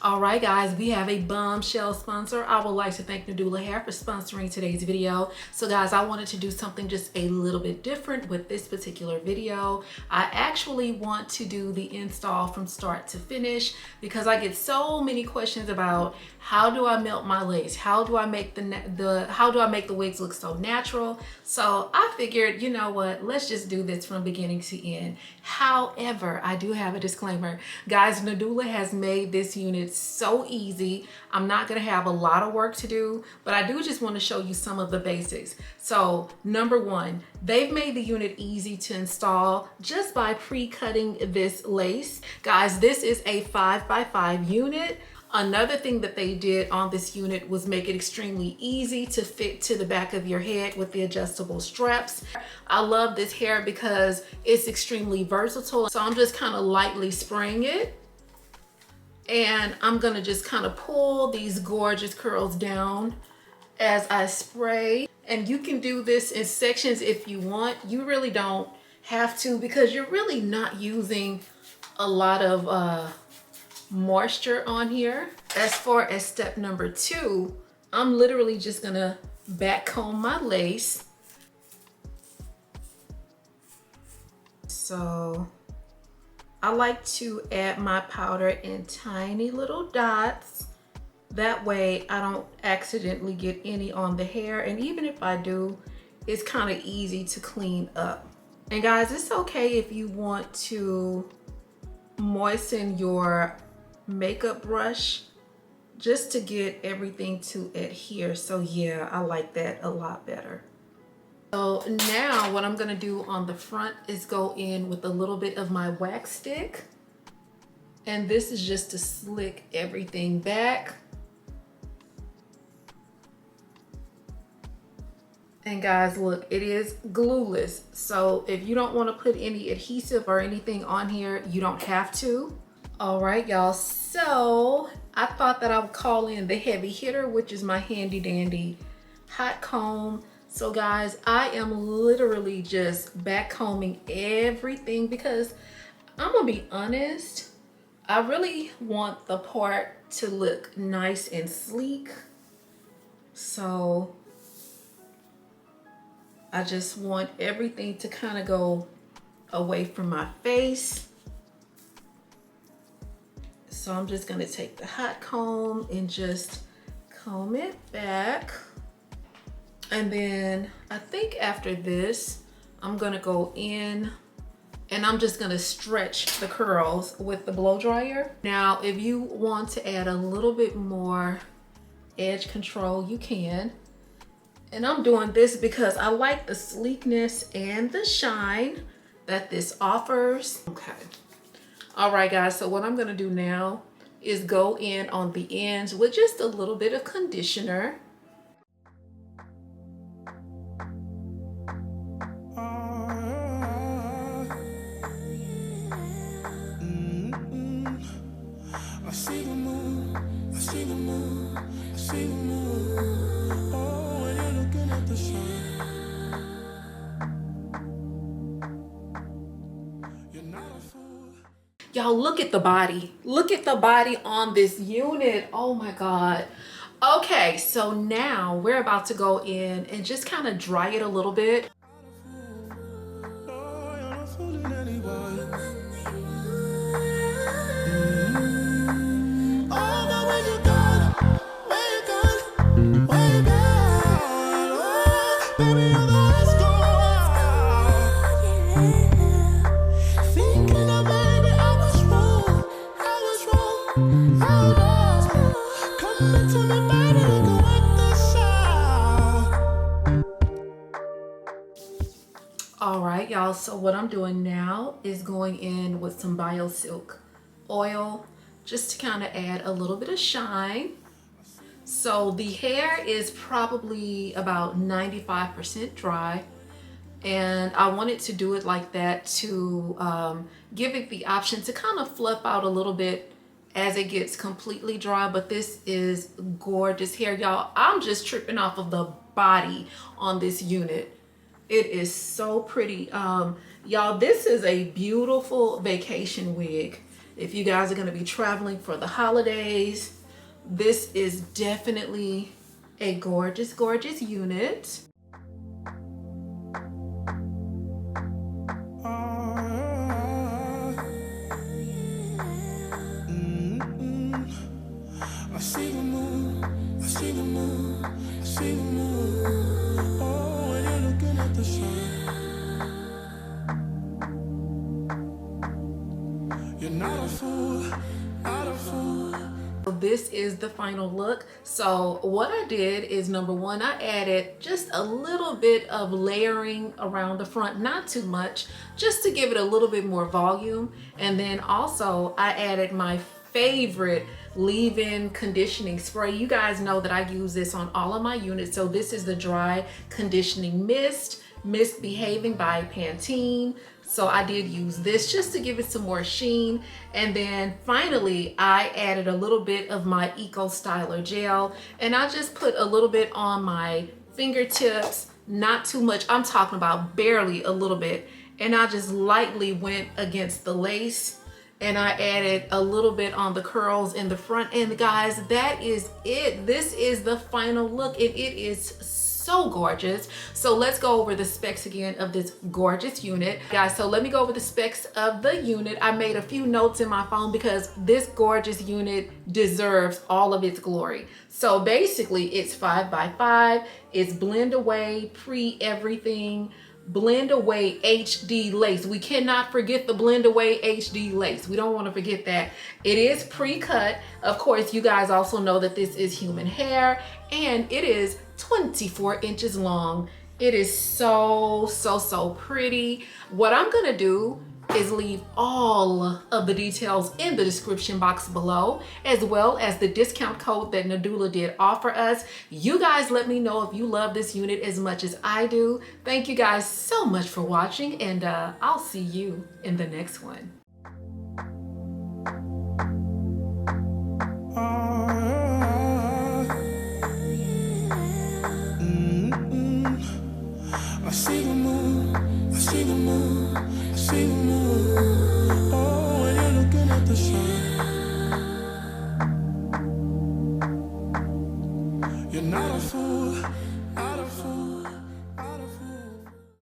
All right, guys, we have a bombshell sponsor. I would like to thank Nadula Hair for sponsoring today's video. So guys, I wanted to do something just a little bit different with this particular video. I actually want to do the install from start to finish because I get so many questions about how do I melt my lace? How do I make the wigs look so natural? So I figured, you know what, let's just do this from beginning to end. However, I do have a disclaimer. Guys, Nadula has made this unit so easy. I'm not gonna have a lot of work to do, but I do just want to show you some of the basics. So number one, they've made the unit easy to install just by pre-cutting this lace. Guys, this is a 5x5 unit. Another thing that they did on this unit was make it extremely easy to fit to the back of your head with the adjustable straps. I love this hair because it's extremely versatile. So I'm just kind of lightly spraying it. And I'm gonna just kind of pull these gorgeous curls down as I spray. And you can do this in sections if you want. You really don't have to because you're really not using a lot of moisture on here. As far as step number two, I'm literally just gonna back comb my lace. So I like to add my powder in tiny little dots. That way I don't accidentally get any on the hair. And even if I do, it's kind of easy to clean up. And guys, it's okay if you want to moisten your makeup brush just to get everything to adhere. So yeah, I like that a lot better. So now what I'm gonna do on the front is go in with a little bit of my wax stick. And this is just to slick everything back. And guys, look, it is glueless. So if you don't wanna put any adhesive or anything on here, you don't have to. All right, y'all, so I thought that I would call in the heavy hitter, which is my handy dandy hot comb. So guys, I am literally just back combing everything because I'm gonna be honest, I really want the part to look nice and sleek. So I just want everything to kind of go away from my face. So I'm just gonna take the hot comb and just comb it back. And then I think after this, I'm gonna go in and I'm just gonna stretch the curls with the blow dryer. Now, if you want to add a little bit more edge control, you can. And I'm doing this because I like the sleekness and the shine that this offers. Okay. All right, guys, so what I'm gonna do now is go in on the ends with just a little bit of conditioner. Y'all, look at the body. Look at the body on this unit. Oh my God. Okay, so now we're about to go in and just kind of dry it a little bit. All right, y'all, so what I'm doing now is going in with some BioSilk oil just to kind of add a little bit of shine. So the hair is probably about 95% dry, and I wanted to do it like that to give it the option to kind of fluff out a little bit as it gets completely dry. But this is gorgeous hair, y'all. I'm just tripping off of the body on this unit. It is so pretty. Y'all, this is a beautiful vacation wig. If you guys are going to be traveling for the holidays, this is definitely a gorgeous, gorgeous unit. This is the final look. So what I did is, number one, I added just a little bit of layering around the front, not too much, just to give it a little bit more volume. And then also I added my favorite leave-in conditioning spray. You guys know that I use this on all of my units. So this is the dry conditioning mist Behaving by Pantene. So I did use this just to give it some more sheen. And then finally, I added a little bit of my Eco Styler gel, and I just put a little bit on my fingertips, not too much. I'm talking about barely a little bit. And I just lightly went against the lace, and I added a little bit on the curls in the front. And guys, that is it. This is the final look, and it is so gorgeous. So let's go over the specs again of this gorgeous unit. Guys, so let me go over the specs of the unit. I made a few notes in my phone because this gorgeous unit deserves all of its glory. So basically it's 5x5, it's BlendAway pre-everything, BlendAway HD lace. We cannot forget the BlendAway HD lace. We don't want to forget that. It is pre-cut. Of course, you guys also know that this is human hair, and it is 24 inches long. It is so pretty. What I'm gonna do is leave all of the details in the description box below, as well as the discount code that Nadula did offer us. You guys let me know if you love this unit as much as I do. Thank you guys so much for watching, and I'll see you in the next one. I see the moon, I see the moon, I see the moon. Oh, when you're looking at the sun, you're not a fool.